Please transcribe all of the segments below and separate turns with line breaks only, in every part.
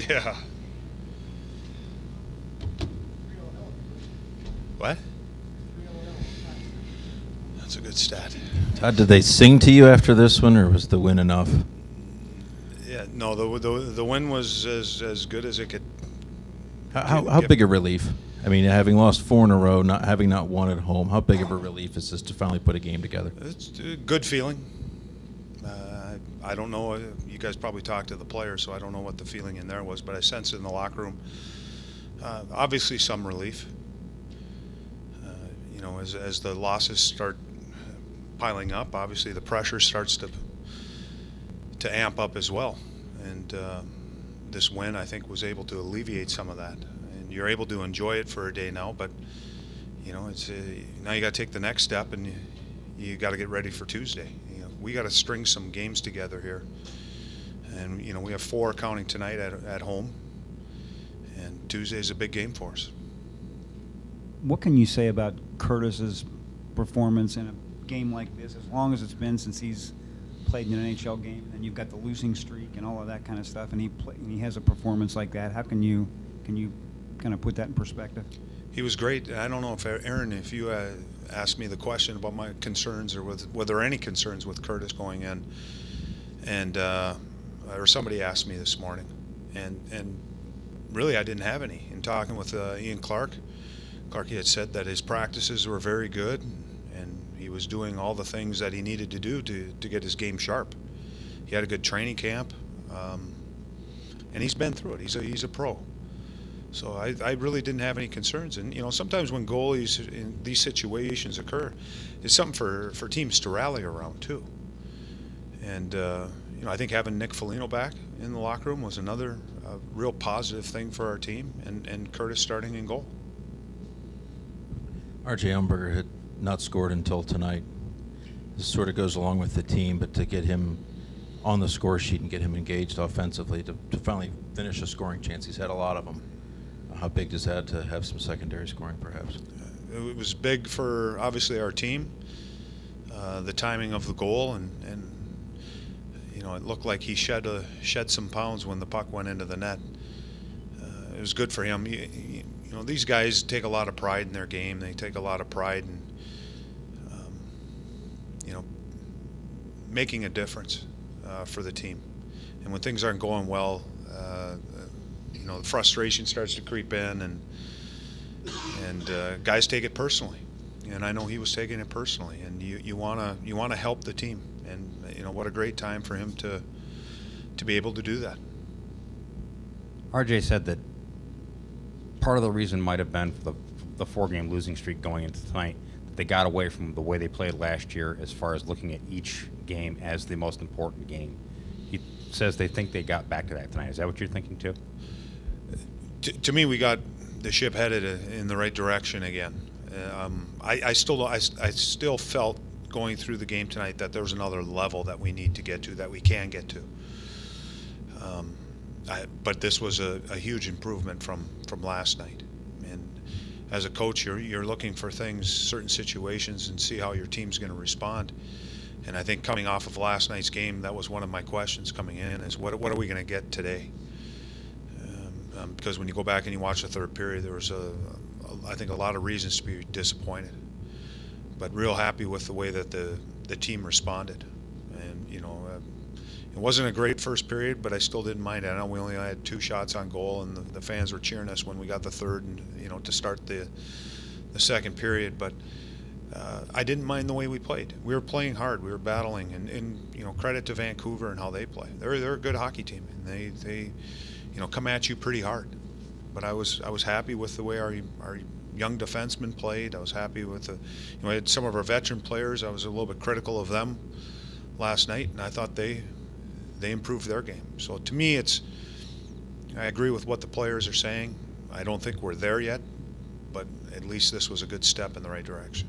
Yeah. What? That's a good stat.
Todd, did they sing to you after this one, or was the win enough?
Yeah, no, the win was as good as it could.
How big a relief? I mean, having lost 4 in a row, having not won at home, how big of a relief is this to finally put a game together?
It's a good feeling. I don't know. You guys probably talked to the players, so I don't know what the feeling in there was, but I sensed it in the locker room. Obviously, some relief. As the losses start piling up, obviously the pressure starts to amp up as well. And this win, I think, was able to alleviate some of that. And you're able to enjoy it for a day now, but it's now you got to take the next step, and you got to get ready for Tuesday. We got to string some games together here, and we have 4 counting tonight at home, and Tuesday's a big game for us.
What can you say about Curtis's performance in a game like this? As long as it's been since he's played in an NHL game, and you've got the losing streak and all of that kind of stuff, and he has a performance like that. How can you kind of put that in perspective?
He was great. I don't know if Aaron, if you asked me the question about my concerns or were there any concerns with Curtis going in, and or somebody asked me this morning, and really I didn't have any. In talking with Ian Clark had said that his practices were very good, and he was doing all the things that he needed to do to get his game sharp. He had a good training camp, and he's been through it. He's a pro. So I really didn't have any concerns. And, sometimes when goalies in these situations occur, it's something for teams to rally around, too. And, I think having Nick Foligno back in the locker room was another real positive thing for our team, and Curtis starting in goal.
R.J. Umberger had not scored until tonight. This sort of goes along with the team, but to get him on the score sheet and get him engaged offensively to finally finish a scoring chance, he's had a lot of them. How big does that to have some secondary scoring, perhaps?
It was big for, obviously, our team, the timing of the goal, and it looked like he shed some pounds when the puck went into the net. It was good for him. These guys take a lot of pride in their game. They take a lot of pride in, making a difference for the team. And when things aren't going well, the frustration starts to creep in, and guys take it personally. And I know he was taking it personally. And you wanna help the team. And what a great time for him to be able to do that.
RJ said that part of the reason might have been for the 4-game losing streak going into tonight, that they got away from the way they played last year as far as looking at each game as the most important game. He says they think they got back to that tonight. Is that what you're thinking too?
To me, we got the ship headed in the right direction again. I still felt going through the game tonight that there was another level that we need to get to, that we can get to. But this was a huge improvement from last night. And as a coach, you're looking for things, certain situations, and see how your team's going to respond. And I think coming off of last night's game, that was one of my questions coming in, is what are we going to get today? Because when you go back and you watch the third period, there was I think a lot of reasons to be disappointed, but real happy with the way that the team responded. And it wasn't a great first period, but I still didn't mind it. I know we only had 2 shots on goal, and the fans were cheering us when we got the third, and to start the second period. But I didn't mind the way we played. We were playing hard. We were battling, and credit to Vancouver and how they play. They're a good hockey team, and they come at you pretty hard. But I was happy with the way our young defensemen played. I was happy with I had some of our veteran players. I was a little bit critical of them last night, and I thought they improved their game. So to me, I agree with what the players are saying. I don't think we're there yet, but at least this was a good step in the right direction.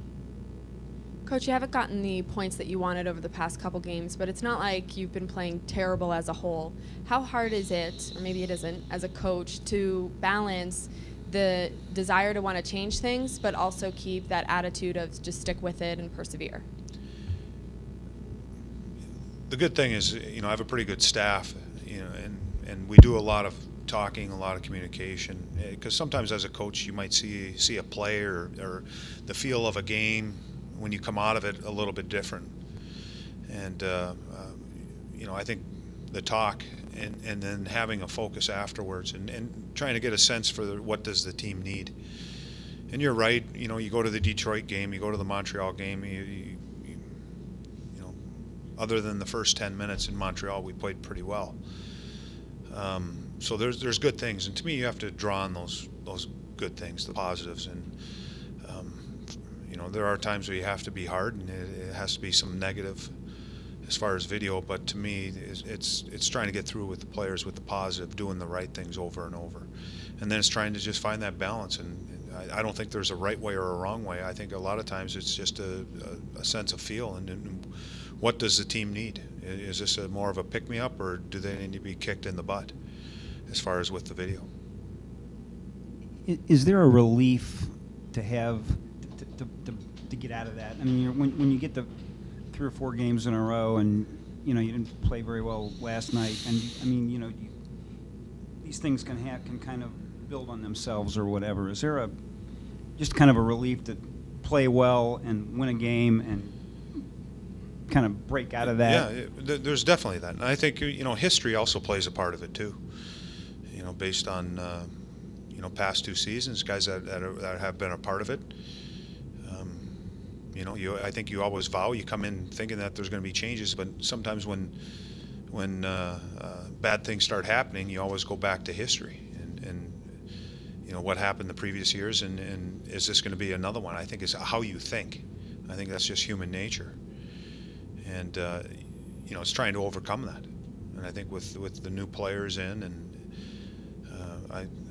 Coach, you haven't gotten the points that you wanted over the past couple games, but it's not like you've been playing terrible as a whole. How hard is it, or maybe it isn't, as a coach to balance the desire to want to change things, but also keep that attitude of just stick with it and persevere?
The good thing is, I have a pretty good staff, and we do a lot of talking, a lot of communication. Because sometimes as a coach, you might see a play or the feel of a game when you come out of it a little bit different. And I think the talk and then having a focus afterwards and trying to get a sense for what does the team need. And you're right. You go to the Detroit game, you go to the Montreal game. Other than the first 10 minutes in Montreal, we played pretty well. So there's good things, and to me, you have to draw on those good things, the positives. And there are times where you have to be hard, and it has to be some negative as far as video. But to me, it's trying to get through with the players with the positive, doing the right things over and over, and then it's trying to just find that balance. And I don't think there's a right way or a wrong way. I think a lot of times it's just a sense of feel and what does the team need? Is this more of a pick-me-up, or do they need to be kicked in the butt as far as with the video?
Is there a relief to have to get out of that? I mean, when you get the 3 or 4 games in a row, and you didn't play very well last night, and I mean, these things can kind of build on themselves or whatever. Is there just kind of a relief to play well and win a game and kind of break out of that?
Yeah, there's definitely that. And I think, history also plays a part of it too. Based on, past 2 seasons, guys that have been a part of it. I think you always you come in thinking that there's going to be changes, but sometimes when bad things start happening, you always go back to history and what happened the previous years, and is this going to be another one? I think it's how you think. I think that's just human nature. And it's trying to overcome that. And I think with the new players in, and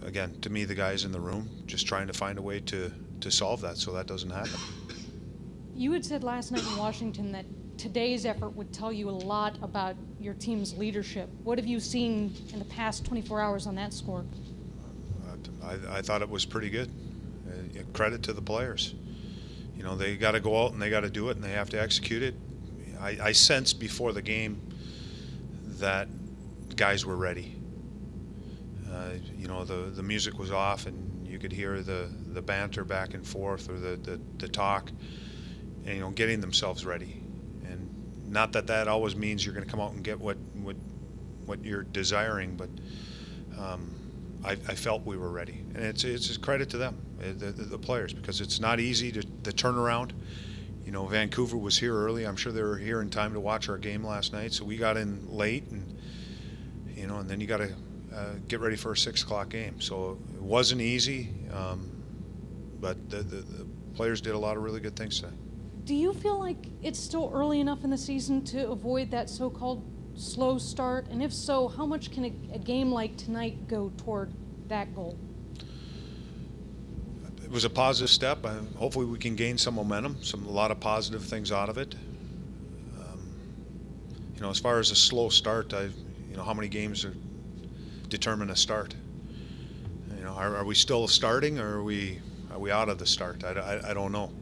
again, to me, the guys in the room just trying to find a way to solve that so that doesn't happen.
You had said last night in Washington that today's effort would tell you a lot about your team's leadership. What have you seen in the past 24 hours on that score?
I thought it was pretty good. Credit to the players. They got to go out and they got to do it, and they have to execute it. I sensed before the game that guys were ready. The music was off, and you could hear the banter back and forth, or the talk, and getting themselves ready. And not that always means you're going to come out and get what you're desiring, but I felt we were ready, and it's a credit to them, the players, because it's not easy to turn around. Vancouver was here early. I'm sure they were here in time to watch our game last night. So we got in late, and and then you got to get ready for a 6 o'clock game. So it wasn't easy, but the players did a lot of really good things today.
Do you feel like it's still early enough in the season to avoid that so-called slow start? And if so, how much can a game like tonight go toward that goal?
It was a positive step. Hopefully we can gain some momentum, a lot of positive things out of it. As far as a slow start, how many games determine a start? Are we still starting, or are we out of the start? I don't know.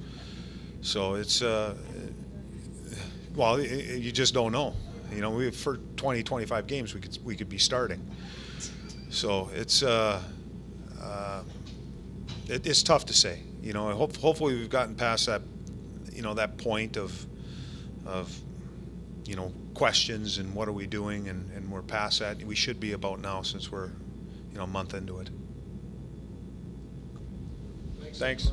So it's you just don't know. For 20, 25 games we could be starting. So it's it's tough to say. Hopefully we've gotten past that, that point of questions and what are we doing, and we're past that. We should be about now, since we're a month into it. Thanks.